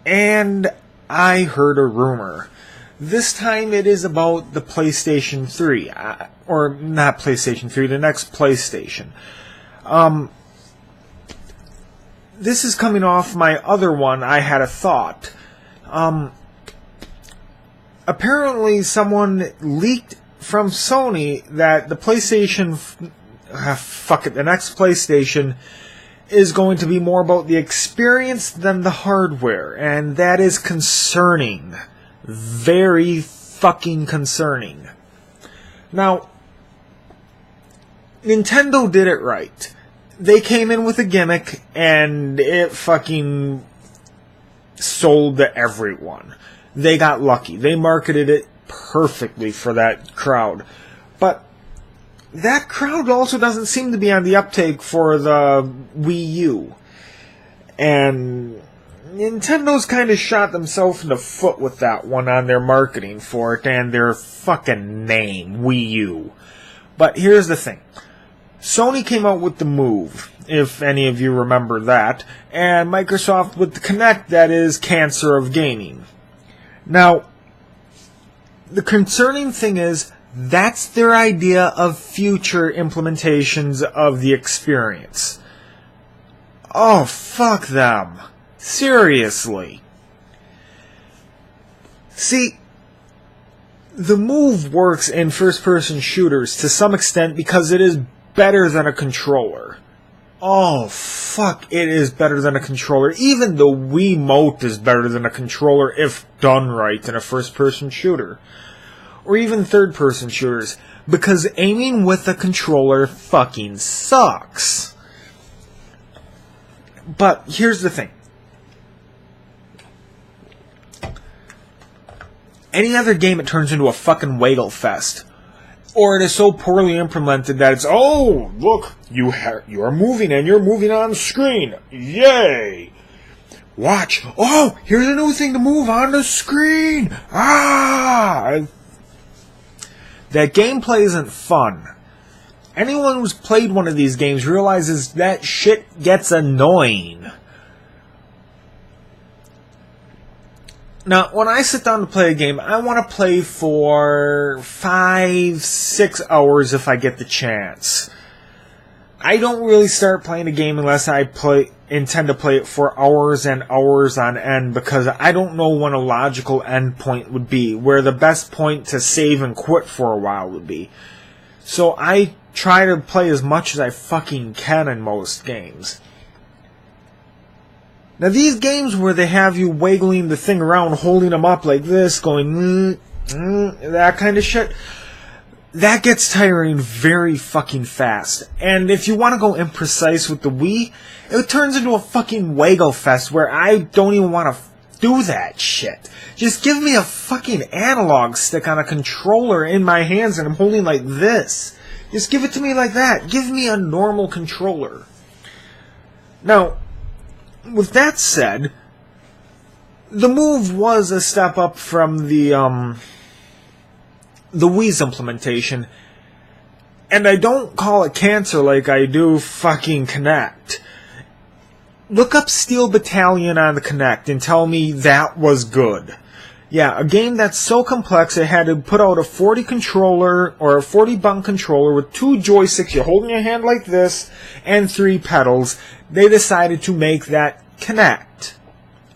and I heard a rumor. This time it is about the PlayStation 3. Or not PlayStation 3, the next PlayStation. This is coming off my other one, I Had a Thought. Apparently someone leaked from Sony that the PlayStation... the next PlayStation is going to be more about the experience than the hardware. And that is concerning. Very fucking concerning. Now, Nintendo did it right. They came in with a gimmick, and it fucking sold to everyone. They got lucky. They marketed it perfectly for that crowd. But that crowd also doesn't seem to be on the uptake for the Wii U. And Nintendo's kind of shot themselves in the foot with that one on their marketing for it and their fucking name, Wii U. But here's the thing. Sony came out with the Move, if any of you remember that, and Microsoft with the Kinect, that is cancer of gaming. Now, the concerning thing is, that's their idea of future implementations of the experience. Oh, fuck them. Seriously. See, the Move works in first-person shooters to some extent because it is better than a controller. Oh, fuck, it is better than a controller. Even the Wiimote is better than a controller if done right in a first-person shooter. Or even third-person shooters. Because aiming with a controller fucking sucks. But here's the thing. Any other game, it turns into a fucking waggle fest. Or it is so poorly implemented that it's, oh, look, you are moving and you're moving on screen. Yay! Watch. Oh, here's a new thing to move on the screen. Ah! That gameplay isn't fun. Anyone who's played one of these games realizes that shit gets annoying. Now, when I sit down to play a game, I want to play for 5-6 hours if I get the chance. I don't really start playing a game unless I intend to play it for hours and hours on end, because I don't know when a logical end point would be, where the best point to save and quit for a while would be. So I try to play as much as I fucking can in most games. Now, these games where they have you wiggling the thing around, holding them up like this, going, that kind of shit, that gets tiring very fucking fast. And if you want to go imprecise with the Wii, it turns into a fucking waggle fest where I don't even want to do that shit. Just give me a fucking analog stick on a controller in my hands and I'm holding like this. Just give it to me like that. Give me a normal controller. Now, with that said, the Move was a step up from the Wii's implementation, and I don't call it cancer like I do fucking Kinect. Look up Steel Battalion on the Kinect and tell me that was good. Yeah, a game that's so complex it had to put out a 40 controller or a 40 button controller with 2 joysticks you hold in your hand like this and 3 pedals. They decided to make that Kinect,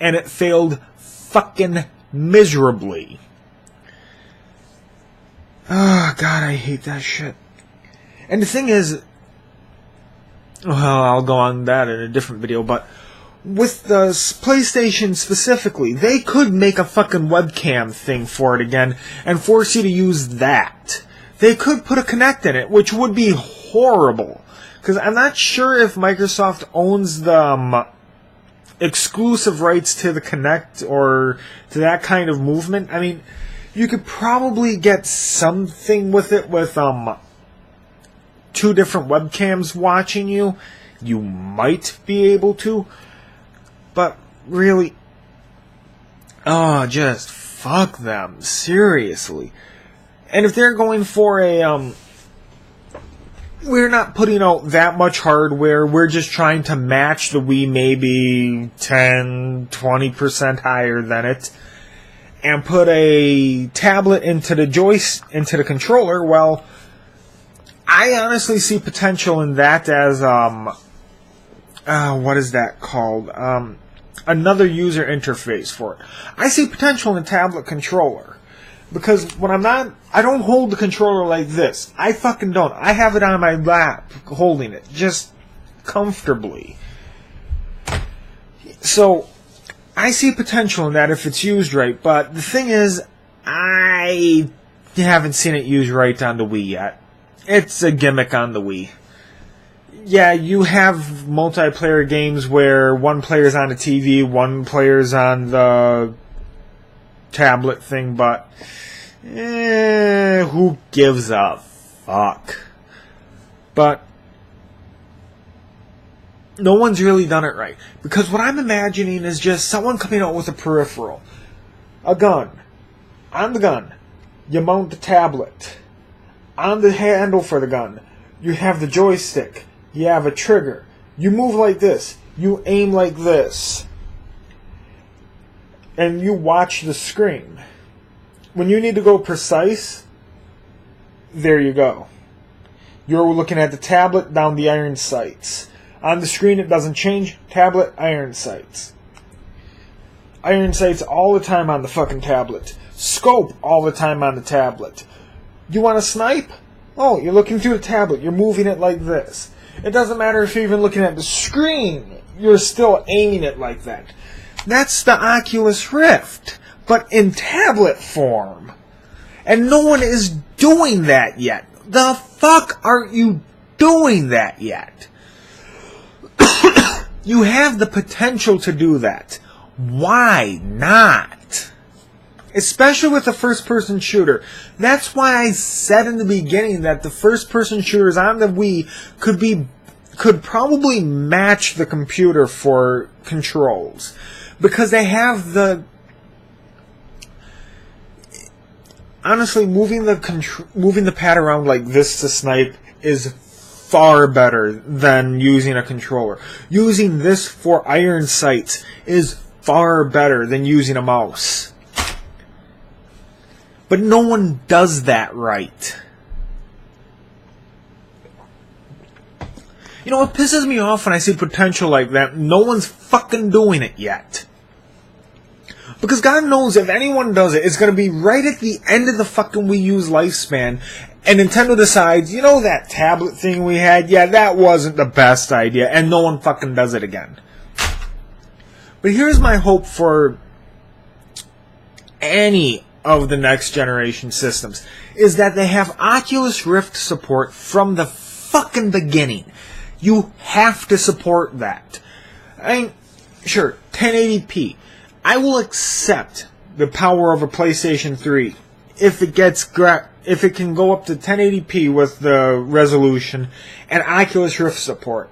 and it failed fucking miserably. Oh, God, I hate that shit. And the thing is, well, I'll go on that in a different video, but with the PlayStation specifically, they could make a fucking webcam thing for it again and force you to use that. They could put a Kinect in it, which would be horrible. Because I'm not sure if Microsoft owns the exclusive rights to the Kinect or to that kind of movement. I mean, you could probably get something with it with 2 different webcams watching you. You might be able to. But really, just fuck them. Seriously. And if they're going for a we're not putting out that much hardware. We're just trying to match the Wii, maybe 10, 20% higher than it, and put a tablet into the controller. Well, I honestly see potential in that as what is that called? Another user interface for it. I see potential in a tablet controller. Because when I don't hold the controller like this. I fucking don't. I have it on my lap, holding it, just comfortably. So, I see potential in that if it's used right, but the thing is, I haven't seen it used right on the Wii yet. It's a gimmick on the Wii. Yeah, you have multiplayer games where one player's on the TV, one player's on the tablet thing, but who gives a fuck? But no one's really done it right. Because what I'm imagining is just someone coming out with a peripheral. A gun. On the gun, you mount the tablet. On the handle for the gun, you have the joystick. You have a trigger. You move like this. You aim like this. And you watch the screen. When you need to go precise, there you go. You're looking at the tablet down the iron sights. On the screen it doesn't change. Tablet, iron sights. Iron sights all the time on the fucking tablet. Scope all the time on the tablet. You want to snipe? Oh, you're looking through the tablet. You're moving it like this. It doesn't matter if you're even looking at the screen. You're still aiming it like that. That's the Oculus Rift, but in tablet form. And no one is doing that yet. The fuck aren't you doing that yet? You have the potential to do that. Why not? Especially with the first-person shooter. That's why I said in the beginning that the first-person shooters on the Wii could probably match the computer for controls. Because they have the... Honestly, moving the pad around like this to snipe is far better than using a controller. Using this for iron sights is far better than using a mouse. But no one does that right. You know, it pisses me off when I see potential like that. No one's fucking doing it yet. Because God knows if anyone does it, it's going to be right at the end of the fucking Wii U's lifespan. And Nintendo decides, you know that tablet thing we had? Yeah, that wasn't the best idea. And no one fucking does it again. But here's my hope for any of the next generation systems. Is that they have Oculus Rift support from the fucking beginning. You have to support that. I mean, sure, 1080p. I will accept the power of a PlayStation 3 if it can go up to 1080p with the resolution and Oculus Rift support.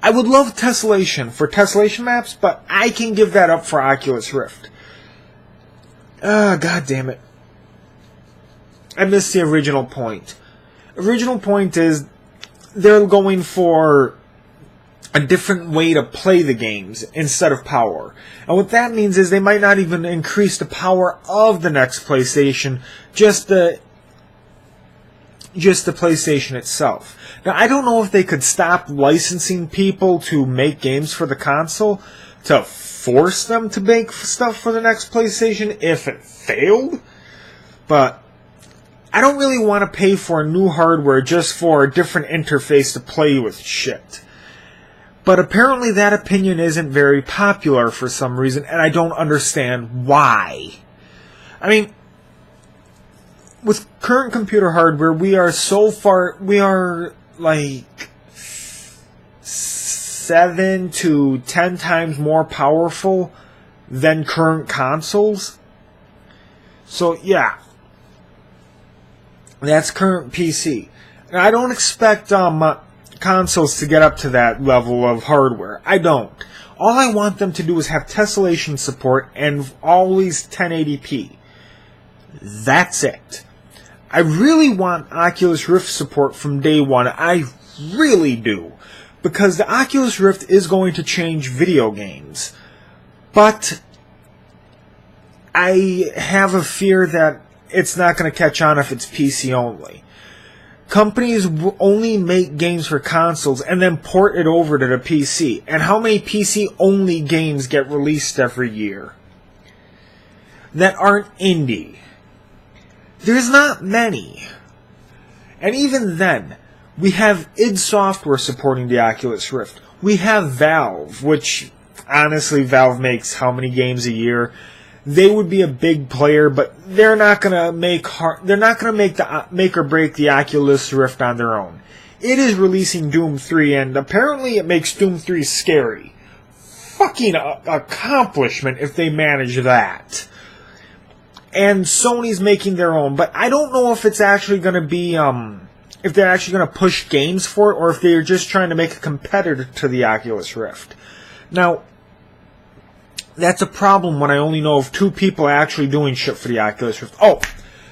I would love tessellation for tessellation maps, but I can give that up for Oculus Rift. God damn it. I missed the original point. Original point is they're going for a different way to play the games instead of power. And what that means is they might not even increase the power of the next PlayStation, just the PlayStation itself. Now, I don't know if they could stop licensing people to make games for the console to force them to make stuff for the next PlayStation if it failed, but I don't really want to pay for new hardware just for a different interface to play with shit. But apparently that opinion isn't very popular for some reason, and I don't understand why. I mean, with current computer hardware, we are like 7 to 10 times more powerful than current consoles. So yeah, that's current PC. Now, I don't expect consoles to get up to that level of hardware. I don't. All I want them to do is have tessellation support and always 1080p. That's it. I really want Oculus Rift support from day one. I really do. Because the Oculus Rift is going to change video games. But I have a fear that it's not going to catch on if it's PC only. Companies will only make games for consoles and then port it over to the PC. And how many PC-only games get released every year that aren't indie? There's not many. And even then, we have id Software supporting the Oculus Rift. We have Valve, which, honestly, Valve makes how many games a year? They would be a big player, but they're not gonna make make or break the Oculus Rift on their own. It is releasing Doom 3, and apparently it makes Doom 3 scary. Fucking accomplishment if they manage that. And Sony's making their own, but I don't know if it's actually gonna be if they're actually gonna push games for it, or if they're just trying to make a competitor to the Oculus Rift. Now, that's a problem when I only know of 2 people actually doing shit for the Oculus Rift. Oh,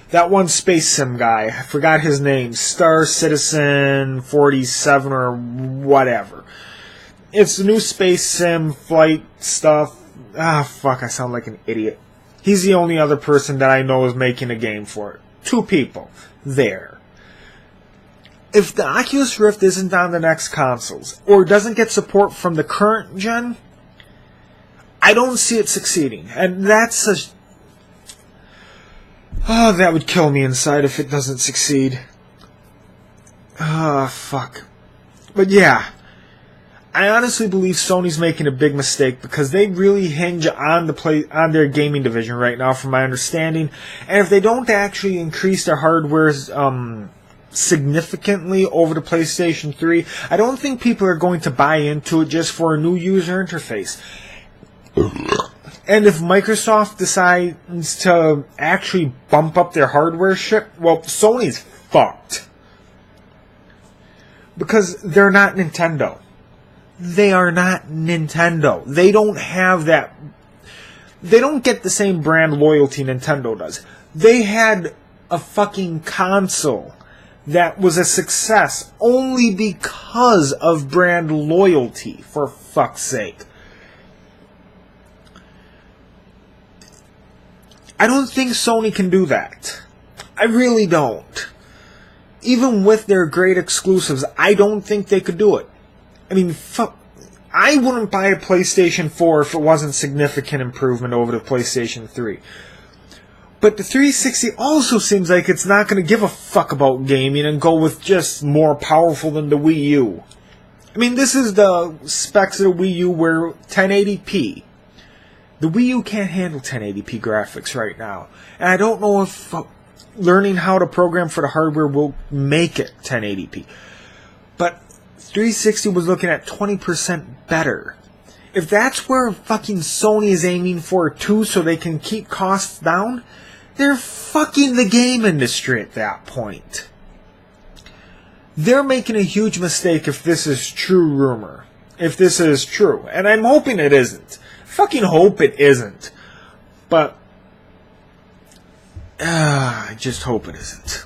that one Space Sim guy. I forgot his name. Star Citizen 47 or whatever. It's the new Space Sim flight stuff. Ah, fuck, I sound like an idiot. He's the only other person that I know is making a game for it. 2 people. There. If the Oculus Rift isn't on the next consoles, or doesn't get support from the current gen, I don't see it succeeding. And that's a... Oh, that would kill me inside if it doesn't succeed. Ah, fuck. But yeah, I honestly believe Sony's making a big mistake because they really hinge on on their gaming division right now, from my understanding. And if they don't actually increase their hardware's significantly over the PlayStation 3, I don't think people are going to buy into it just for a new user interface. And if Microsoft decides to actually bump up their hardware ship, well, Sony's fucked. Because they're not Nintendo. They are not Nintendo. They don't have that. They don't get the same brand loyalty Nintendo does. They had a fucking console that was a success only because of brand loyalty, for fuck's sake. I don't think Sony can do that. I really don't. Even with their great exclusives, I don't think they could do it. I mean, fuck. I wouldn't buy a PlayStation 4 if it wasn't significant improvement over the PlayStation 3. But the 360 also seems like it's not going to give a fuck about gaming and go with just more powerful than the Wii U. I mean, this is the specs of the Wii U where 1080p. The Wii U can't handle 1080p graphics right now. And I don't know if learning how to program for the hardware will make it 1080p. But 360 was looking at 20% better. If that's where fucking Sony is aiming for too, so they can keep costs down, they're fucking the game industry at that point. They're making a huge mistake if this is true rumor. If this is true. And I'm hoping it isn't. Fucking hope it isn't. But I just hope it isn't.